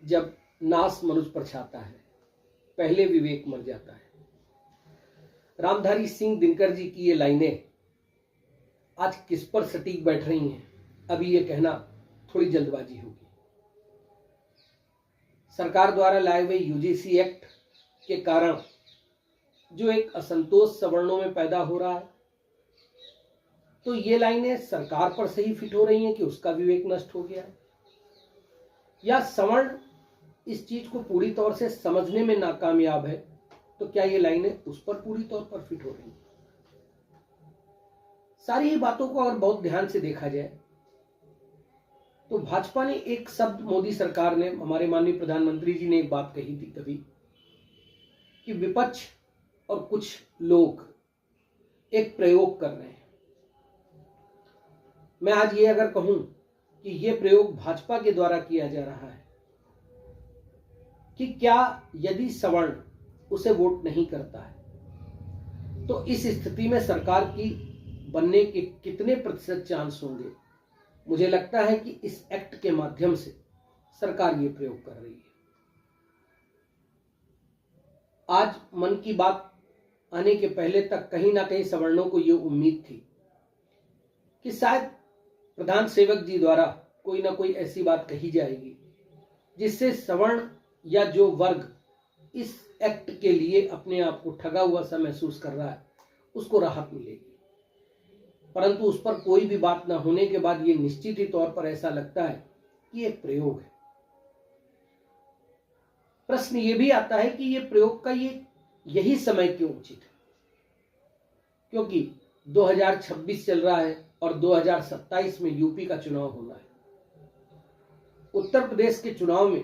जब नाश मनुष्य पर छाता है, पहले विवेक मर जाता है। रामधारी सिंह दिनकर जी की ये लाइनें आज किस पर सटीक बैठ रही हैं, अभी ये कहना थोड़ी जल्दबाजी होगी। सरकार द्वारा लाए हुए यूजीसी एक्ट के कारण जो एक असंतोष सवर्णों में पैदा हो रहा है, तो ये लाइनें सरकार पर सही फिट हो रही हैं कि उसका विवेक नष्ट हो गया है, या सवर्ण इस चीज को पूरी तौर से समझने में नाकामयाब है, तो क्या ये लाइनें उस पर पूरी तौर पर फिट हो रही हैं। सारी ही बातों को अगर बहुत ध्यान से देखा जाए तो भाजपा ने एक शब्द, मोदी सरकार ने, हमारे माननीय प्रधानमंत्री जी ने एक बात कही थी कभी कि विपक्ष और कुछ लोग एक प्रयोग कर रहे हैं। मैं आज ये अगर कहूं कि ये प्रयोग भाजपा के द्वारा किया जा रहा है कि क्या यदि सवर्ण उसे वोट नहीं करता है तो इस स्थिति में सरकार की बनने के कितने प्रतिशत चांस होंगे, मुझे लगता है कि इस एक्ट के माध्यम से सरकार ये प्रयोग कर रही है। आज मन की बात आने के पहले तक कहीं ना कहीं सवर्णों को ये उम्मीद थी कि शायद प्रधान सेवक जी द्वारा कोई ना कोई ऐसी बात कही जाएगी जिससे सवर्ण या जो वर्ग इस एक्ट के लिए अपने आप को ठगा हुआ सा महसूस कर रहा है उसको राहत मिलेगी। परंतु उस पर कोई भी बात ना होने के बाद ये निश्चित ही तौर पर ऐसा लगता है कि एक प्रयोग है। प्रश्न ये भी आता है कि ये प्रयोग का यही समय क्यों उचित है, क्योंकि 2026 चल रहा है और 2027 में यूपी का चुनाव होना है। उत्तर प्रदेश के चुनाव में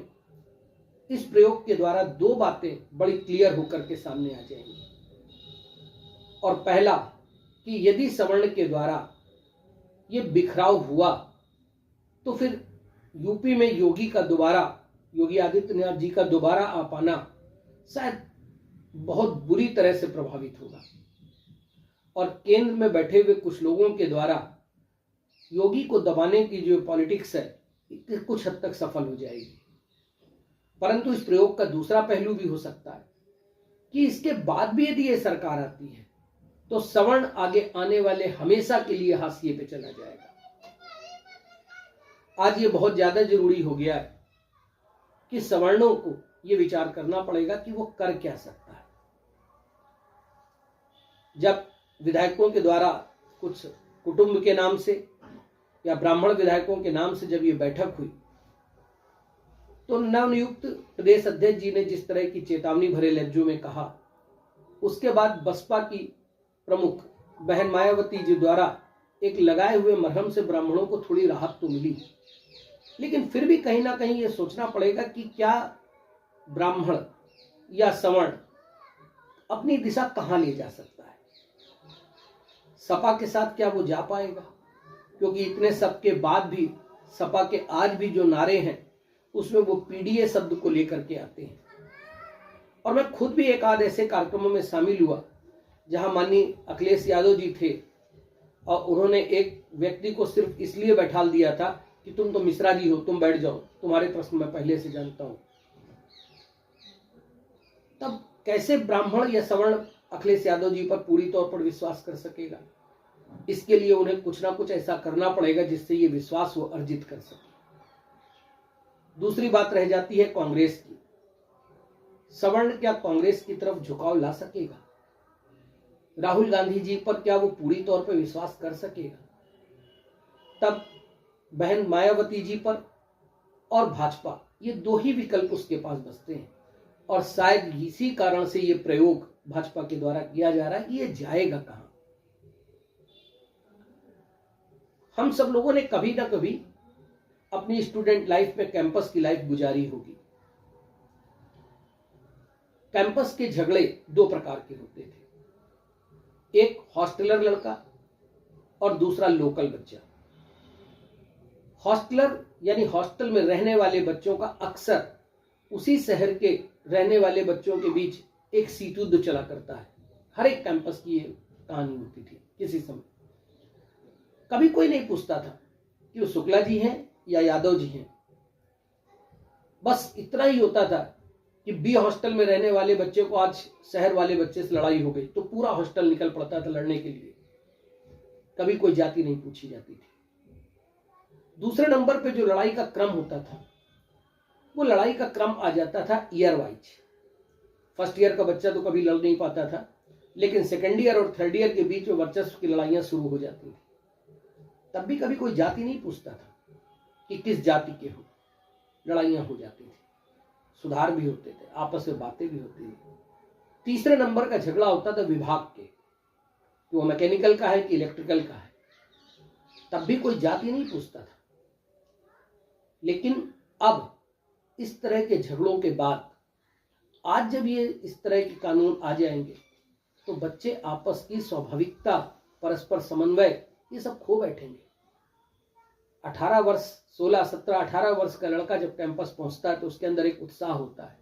इस प्रयोग के द्वारा दो बातें बड़ी क्लियर होकर के सामने आ जाएंगी। और पहला कि यदि सवर्ण के द्वारा ये बिखराव हुआ तो फिर यूपी में योगी आदित्यनाथ जी का दोबारा आ पाना शायद बहुत बुरी तरह से प्रभावित होगा, और केंद्र में बैठे हुए कुछ लोगों के द्वारा योगी को दबाने की जो पॉलिटिक्स है कुछ हद तक सफल हो जाएगी। परंतु इस प्रयोग का दूसरा पहलू भी हो सकता है कि इसके बाद भी यदि ये सरकार आती है तो सवर्ण आगे आने वाले हमेशा के लिए हाशिए पे चला जाएगा। आज ये बहुत ज्यादा जरूरी हो गया है कि सवर्णों को ये विचार करना पड़ेगा कि वो कर क्या सकता है। जब विधायकों के द्वारा कुछ कुटुंब के नाम से या ब्राह्मण विधायकों के नाम से जब ये बैठक हुई तो नवनियुक्त प्रदेश अध्यक्ष जी ने जिस तरह की चेतावनी भरे लहजे में कहा, उसके बाद बसपा की प्रमुख बहन मायावती जी द्वारा एक लगाए हुए मरहम से ब्राह्मणों को थोड़ी राहत तो मिली, लेकिन फिर भी कहीं ना कहीं ये सोचना पड़ेगा कि क्या ब्राह्मण या सवर्ण अपनी दिशा कहां ले जा सकता है। सपा के साथ क्या वो जा पाएगा, क्योंकि इतने सब के बाद भी सपा के आज भी जो नारे हैं उसमें वो पीडीए शब्द को लेकर के आते हैं। और मैं खुद भी एक आध ऐसे कार्यक्रमों में शामिल हुआ जहां माननीय अखिलेश यादव जी थे और उन्होंने एक व्यक्ति को सिर्फ इसलिए बैठा दिया था कि तुम तो मिश्रा जी हो, तुम बैठ जाओ, तुम्हारे प्रश्न मैं पहले से जानता हूं। तब कैसे ब्राह्मण या सवर्ण अखिलेश यादव जी पर पूरी तौर पर विश्वास कर सकेगा। इसके लिए उन्हें कुछ ना कुछ ऐसा करना पड़ेगा जिससे ये विश्वास वो अर्जित कर सके। दूसरी बात रह जाती है कांग्रेस की। सवर्ण क्या कांग्रेस की तरफ झुकाव ला सकेगा? राहुल गांधी जी पर क्या वो पूरी तौर पर विश्वास कर सकेगा? तब बहन मायावती जी पर और भाजपा, ये दो ही विकल्प उसके पास बचते हैं। और शायद इसी कारण से ये प्रयोग भाजपा के द्वारा किया जा रहा है कि ये जाएगा कहां। हम सब लोगों ने कभी ना कभी अपनी स्टूडेंट लाइफ में कैंपस की लाइफ गुजारी होगी। कैंपस के झगड़े दो प्रकार के होते थे, एक हॉस्टलर लड़का और दूसरा लोकल बच्चा। हॉस्टलर यानी हॉस्टल में रहने वाले बच्चों का अक्सर उसी शहर के रहने वाले बच्चों के बीच एक शीतयुद्ध चला करता है। हर एक कैंपस की ये कहानी होती थी। किसी समय कभी कोई नहीं पूछता था कि वो शुक्ला जी हैं या यादव जी हैं, बस इतना ही होता था कि बी हॉस्टल में रहने वाले बच्चे को आज शहर वाले बच्चे से लड़ाई हो गई तो पूरा हॉस्टल निकल पड़ता था लड़ने के लिए, कभी कोई जाति नहीं पूछी जाती थी। दूसरे नंबर पे जो लड़ाई का क्रम होता था वो लड़ाई का क्रम आ जाता था ईयर वाइज। फर्स्ट ईयर का बच्चा तो कभी लड़ नहीं पाता था, लेकिन सेकेंड ईयर और थर्ड ईयर के बीच में वर्चस्व की लड़ाइयां शुरू हो जाती थी। तब भी कभी कोई जाति नहीं पूछता था कि किस जाति के हो, लड़ाइयां हो जाती थी, सुधार भी होते थे, आपस में बातें भी होती थी। तीसरे नंबर का झगड़ा होता था विभाग के, कि वो मैकेनिकल का है कि इलेक्ट्रिकल का है, तब भी कोई जाति नहीं पूछता था। लेकिन अब इस तरह के झगड़ों के बाद आज जब ये इस तरह के कानून आ जाएंगे तो बच्चे आपस की स्वाभाविकता, परस्पर समन्वय, ये सब खो बैठेंगे। 18 वर्ष 16 17 18 वर्ष का लड़का जब कैंपस पहुंचता है तो उसके अंदर एक उत्साह होता है,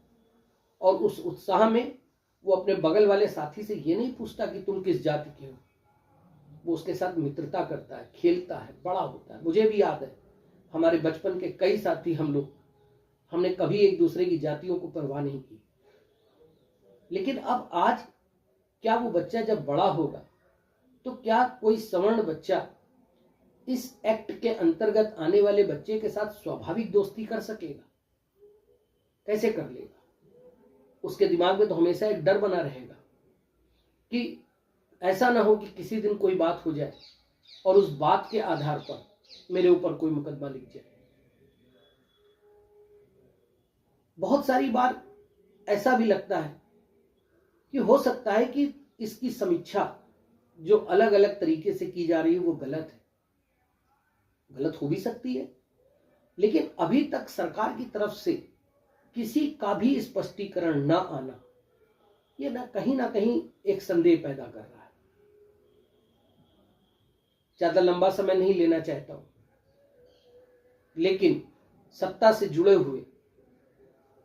और उस उत्साह में वो अपने बगल वाले साथी से ये नहीं पूछता कि तुम किस जाति के हो, वो उसके साथ मित्रता करता है, खेलता है, बड़ा होता है। मुझे भी याद है हमारे बचपन के कई साथी हमने कभी एक दूसरे की जातियों को परवाह नहीं की। लेकिन अब आज क्या वो बच्चा जब बड़ा होगा तो क्या कोई सवर्ण बच्चा इस एक्ट के अंतर्गत आने वाले बच्चे के साथ स्वाभाविक दोस्ती कर सकेगा? कैसे कर लेगा? उसके दिमाग में तो हमेशा एक डर बना रहेगा कि ऐसा ना हो कि किसी दिन कोई बात हो जाए और उस बात के आधार पर मेरे ऊपर कोई मुकदमा लिख जाए। बहुत सारी बार ऐसा भी लगता है कि हो सकता है कि इसकी समीक्षा जो अलग अलग तरीके से की जा रही है वो गलत है, गलत हो भी सकती है। लेकिन अभी तक सरकार की तरफ से किसी का भी स्पष्टीकरण ना आना, ये ना कहीं एक संदेह पैदा कर रहा है। ज्यादा लंबा समय नहीं लेना चाहता हूं, लेकिन सत्ता से जुड़े हुए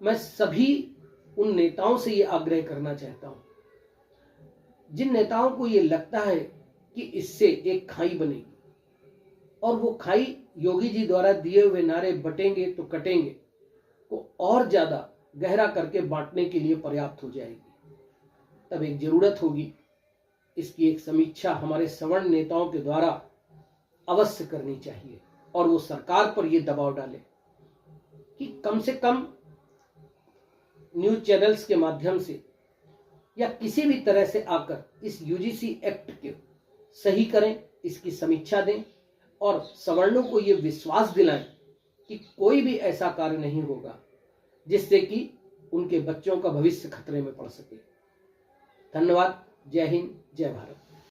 मैं सभी उन नेताओं से ये आग्रह करना चाहता हूं जिन नेताओं को ये लगता है कि इससे एक खाई बनेगी और वो खाई योगी जी द्वारा दिए हुए नारे बटेंगे तो कटेंगे को और ज्यादा गहरा करके बांटने के लिए पर्याप्त हो जाएगी। तब एक जरूरत होगी इसकी एक समीक्षा हमारे सवर्ण नेताओं के द्वारा अवश्य करनी चाहिए, और वो सरकार पर ये दबाव डाले कि कम से कम न्यूज चैनल्स के माध्यम से या किसी भी तरह से आकर इस यूजीसी एक्ट के सही करें, इसकी समीक्षा दें और सवर्णों को ये विश्वास दिलाएं कि कोई भी ऐसा कार्य नहीं होगा जिससे कि उनके बच्चों का भविष्य खतरे में पड़ सके। धन्यवाद। जय हिंद, जय भारत।